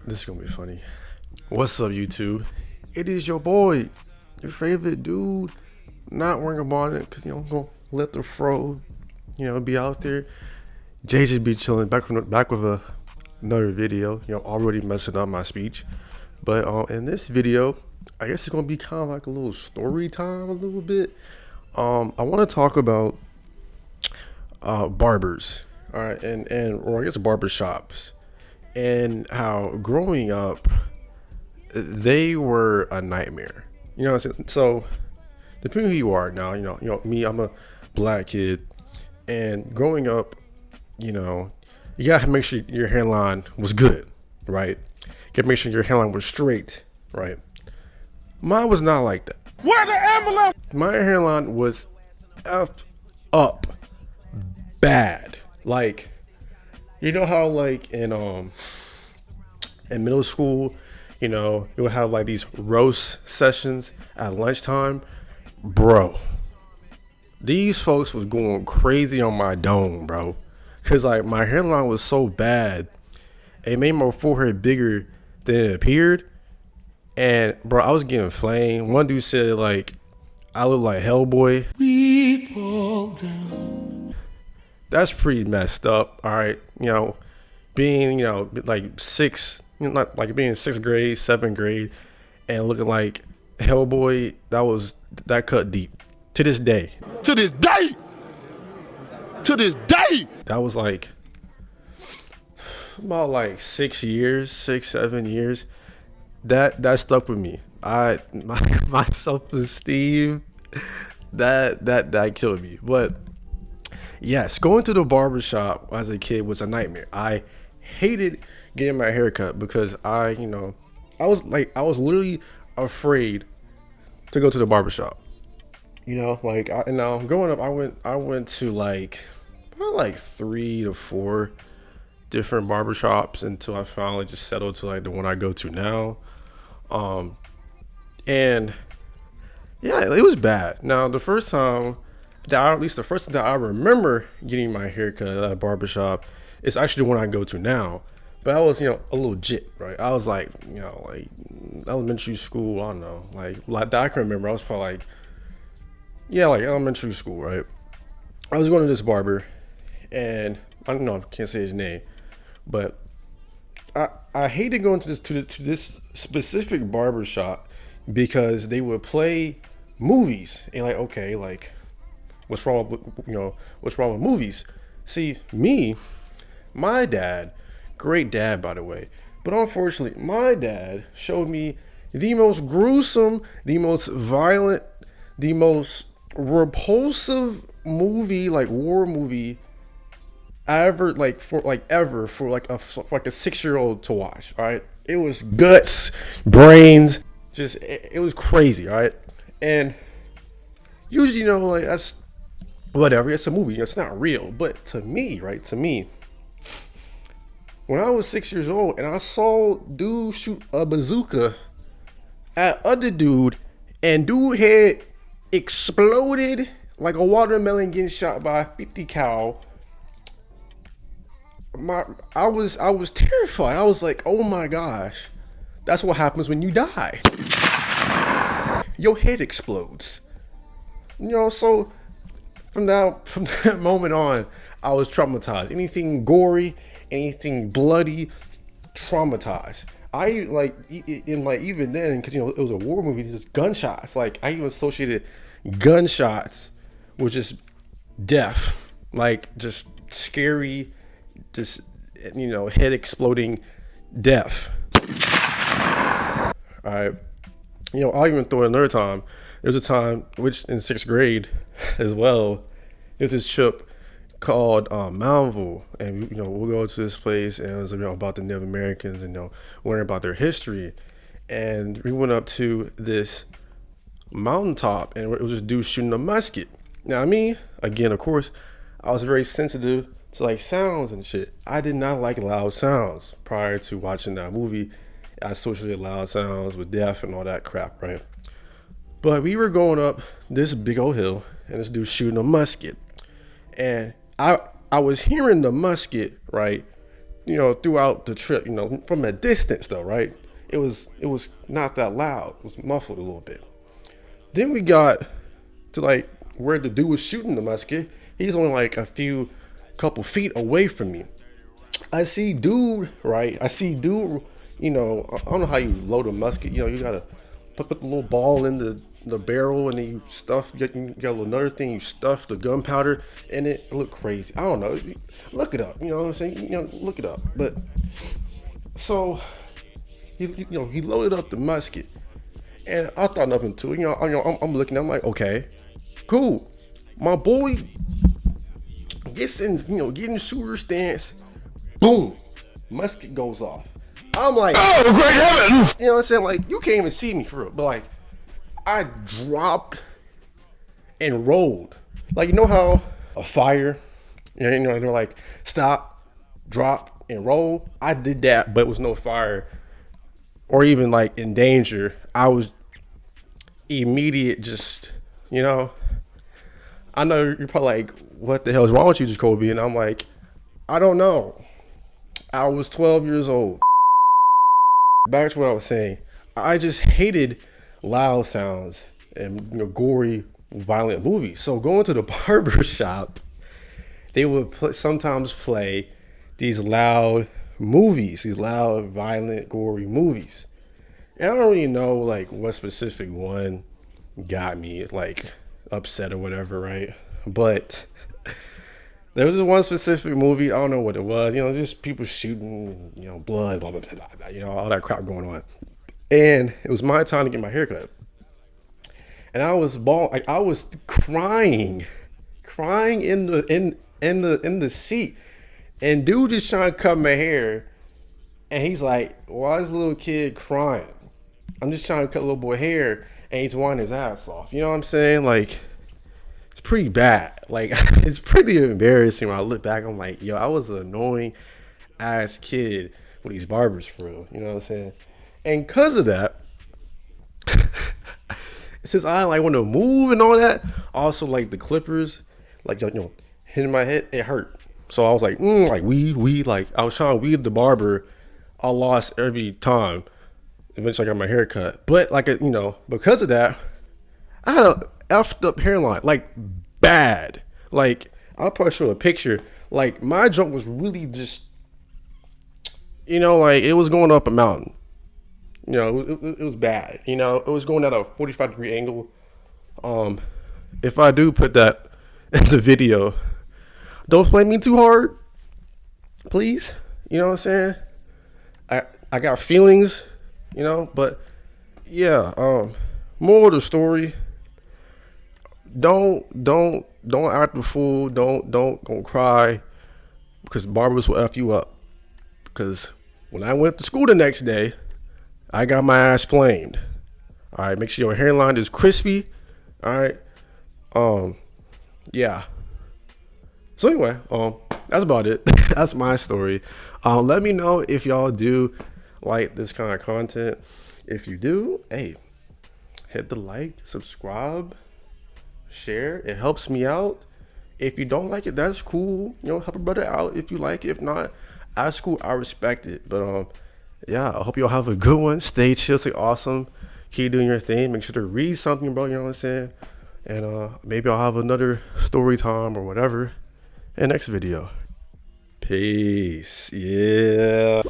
This is gonna be funny. What's up, YouTube? It is your boy, your favorite dude. Not worrying about it because I'm gonna let the fro, be out there. Jay just be chilling back with another video. Already messing up my speech, but in this video, I guess it's gonna be kind of like a little story time, a little bit. I want to talk about barbers, all right, or I guess barber shops, and how growing up they were a nightmare. So depending who you are now, me, I'm a black kid, and growing up, you gotta make sure your hairline was good, right? You gotta make sure your hairline was straight, right? Mine was not like that. Where the ambulance? My hairline was effed up bad. Like, how like in middle school, you would have like these roast sessions at lunchtime, bro. These folks was going crazy on my dome, bro, cause like my hairline was so bad, it made my forehead bigger than it appeared, and bro, I was getting flamed. One dude said like I look like Hellboy. We fall down. That's pretty messed up. All right, being like not like being in sixth grade, seventh grade, and looking like Hellboy. That cut deep. To this day. To this day. To this day. That was like about like 6 years, 7 years. That stuck with me. My self-esteem, that killed me. But yes, going to the barbershop as a kid was a nightmare. I hated getting my hair cut because I was literally afraid to go to the barbershop. Growing up, I went to like probably like 3 to 4 different barbershops until I finally just settled to like the one I go to now. And yeah, it was bad. Now the first time that I remember getting my hair cut at a barbershop is actually the one I go to now. But I was, a little jit, right? I was like, like elementary school. I don't know, like that. I can remember. I was probably like elementary school, right? I was going to this barber, and I don't know, I can't say his name, but I hated going to this specific barber shop because they would play movies and like, okay, like what's wrong with movies? See, my dad, great dad by the way, but unfortunately my dad showed me the most gruesome, the most violent, the most repulsive movie, like war movie ever, for like a 6-year-old to watch. All right, it was guts, brains, just it was crazy. All right, and usually like that's whatever, it's a movie, it's not real. But to me, when I was 6 years old and I saw dude shoot a bazooka at other dude, and dude head exploded like a watermelon getting shot by a 50 cal. I was terrified. I was like, oh my gosh, that's what happens when you die. Your head explodes. So from that moment on, I was traumatized. Anything gory, anything bloody, traumatized. I even then, because it was a war movie, just gunshots. Like I even associated gunshots with just death, like just scary, just head exploding death. All right, I'll even throw in another time. There's a time, which in 6th grade as well, there's this trip called Mountville, and we'll go to this place, and it was about the Native Americans, and learn about their history. And we went up to this mountaintop, and it was this dude shooting a musket. Now me, again, of course, I was very sensitive to like sounds and shit. I did not like loud sounds. Prior to watching that movie, I associated loud sounds with death and all that crap, right? But we were going up this big old hill, and this dude shooting a musket, and I was hearing the musket, right, throughout the trip, from a distance though, right? It was not that loud. It was muffled a little bit. Then we got to like where the dude was shooting the musket. He's only like a couple feet away from me. I see dude, right? I see dude, I don't know how you load a musket. You gotta put the little ball in the barrel, and then you got another thing, you stuff the gunpowder in it. It look crazy. I don't know. Look it up. You know what I'm saying? Look it up. But so he loaded up the musket, and I thought nothing to it. I'm looking. I'm like, okay, cool. My boy gets in, getting shooter stance. Boom, musket goes off. I'm like, oh great heavens! You know what I'm saying? Like, you can't even see me for real, but like, I dropped and rolled. Like, you know how a fire, they're like, stop, drop, and roll. I did that, but it was no fire or even like in danger. I was immediate, just, I know you're probably like, what the hell is wrong with you, Jacoby? And I'm like, I don't know. I was 12 years old. Back to what I was saying. I just hated loud sounds and gory, violent movies. So going to the barber shop, they would sometimes play these loud movies, these loud, violent, gory movies. And I don't really know like what specific one got me like upset or whatever, right? But there was one specific movie, I don't know what it was, just people shooting, blood, blah, blah, blah, blah, all that crap going on. And it was my time to get my hair cut. And I was like, I was crying in the seat. And dude just trying to cut my hair. And he's like, why is this little kid crying? I'm just trying to cut little boy hair, and he's whining his ass off. You know what I'm saying? Like, it's pretty bad. Like, it's pretty embarrassing when I look back. I'm like, yo, I was an annoying ass kid with these barbers for real. You know what I'm saying? And because of that, since I like want to move and all that, also like the clippers, like hitting my head, it hurt. So I was like, like weed, like I was trying to weed the barber. I lost every time. Eventually, I got my hair cut. But like because of that, I had a effed up hairline, like bad. Like I'll probably show a picture. Like my junk was really just, like it was going up a mountain. It was bad. It was going at a 45-degree angle. If I do put that in the video, don't flame me too hard, please. You know what I'm saying? I got feelings, but yeah. Moral of the story: don't act the fool. Don't cry, because barbers will f you up. Because when I went to school the next day, I got my ass flamed. All right, make sure your hairline is crispy. All right, yeah. So anyway, that's about it. That's my story. Let me know if y'all do like this kind of content. If you do, hey, hit the like, subscribe, share. It helps me out. If you don't like it, that's cool. Help a brother out if you like it. If not, that's cool. I respect it. But yeah, I hope y'all have a good one. Stay chill, stay awesome. Keep doing your thing. Make sure to read something, bro. You know what I'm saying? And maybe I'll have another story time or whatever in next video. Peace. Yeah.